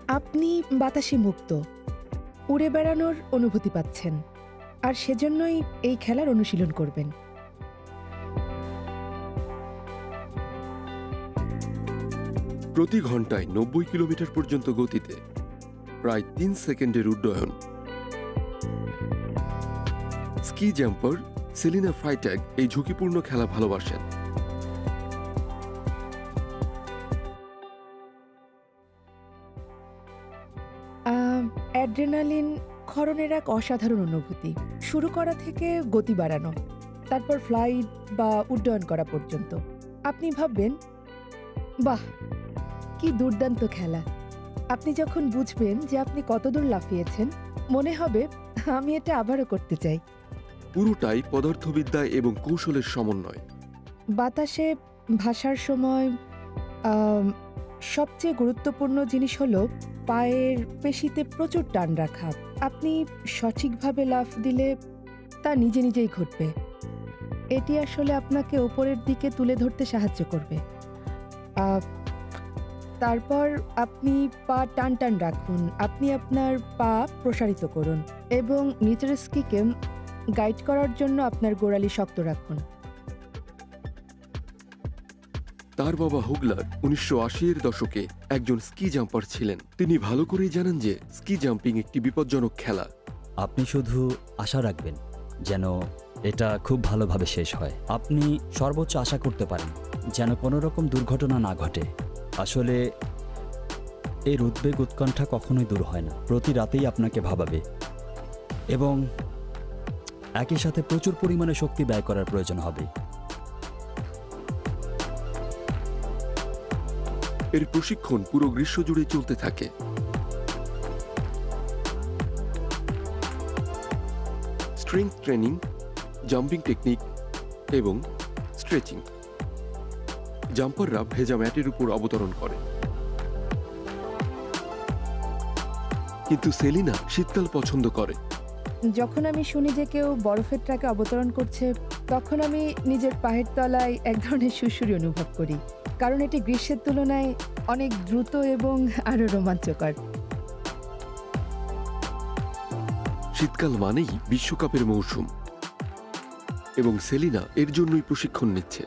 আপনি বাতাসে মুক্ত, উড়ে বেড়ানোর অনুভূতি পাচ্ছেন, আর সেজন্যই এই খেলার অনুশীলন করবেন। প্রতি ঘন্টায় ৯০ কিলোমিটার পর্যন্ত গতিতে প্রায় ৩ সেকেন্ডের উড্ডয়ন। স্কি জাম্পার সেলিনা ফ্রাইট্যাগ এই ঝুঁকিপূর্ণ খেলা ভালোবাসেন। অ্যাড্রেনালিন ক্ষরণের এক অসাধারণ অনুভূতি। শুরু করা থেকে গতি বাড়ানো, তারপর ফ্লাইট বা উড্ডয়ন করা পর্যন্ত। আপনি ভাববেন, বাহ, কি দুর্দান্ত খেলা। আপনি যখন বুঝবেন যে আপনি কতদূর লাফিয়েছেন, মনে হবে আমি এটা আবারও করতে চাই। পুরোটাই পদার্থবিদ্যা এবং কৌশলের সমন্বয়। বাতাসে ভাসার সময় সবচেয়ে গুরুত্বপূর্ণ জিনিস হলো পায়ের পেশিতে প্রচুর টান রাখা। আপনি সঠিকভাবে লাফ দিলে তা নিজে নিজেই ঘটবে। এটি আসলে আপনাকে ওপরের দিকে তুলে ধরতে সাহায্য করবে। তারপর আপনি পা টান টান রাখুন, আপনি আপনার পা প্রসারিত করুন এবং নিচের স্কিকে গাইড করার জন্য আপনার গোড়ালি শক্ত রাখুন। তার বাবা হুগলার ১৯৮০-এর দশকে একজন স্কি জাম্পার ছিলেন। তিনি ভালো করেই জানেন যে স্কি জাম্পিং একটি বিপজ্জনক খেলা। আপনি শুধু আশা রাখবেন যেন এটা খুব ভালোভাবে শেষ হয়। আপনি সর্বোচ্চ আশা করতে পারেন যেন কোনো রকম দুর্ঘটনা না ঘটে। আসলে এর উদ্বেগ উৎকণ্ঠা কখনোই দূর হয় না, প্রতি রাতেই আপনাকে ভাবাবে এবং একই সাথে প্রচুর পরিমাণে শক্তি ব্যয় করার প্রয়োজন হবে। এর প্রশিক্ষণ পুরো গ্রীষ্ম জুড়ে চলতে থাকে। স্ট্রেংথ ট্রেনিং, জাম্পিং টেকনিক এবং স্ট্রেচিং। জাম্পাররা ভেজা ম্যাটের উপর অবতরণ করে, কিন্তু সেলিনা শীতকাল পছন্দ করে। যখন আমি শুনি যে কেউ বরফের ট্রাকে অবতরণ করছে, তখন আমি নিজের পায়ের তলায় এক ধরনের সুড়সুড়ি অনুভব করি, কারণ এটি গ্রীষ্মের তুলনায় অনেক দ্রুত এবং আরো রোমাঞ্চকর। শীতকাল মানেই বিশ্বকাপের মৌসুম এবং সেলিনা এর জন্যই প্রশিক্ষণ নিচ্ছে।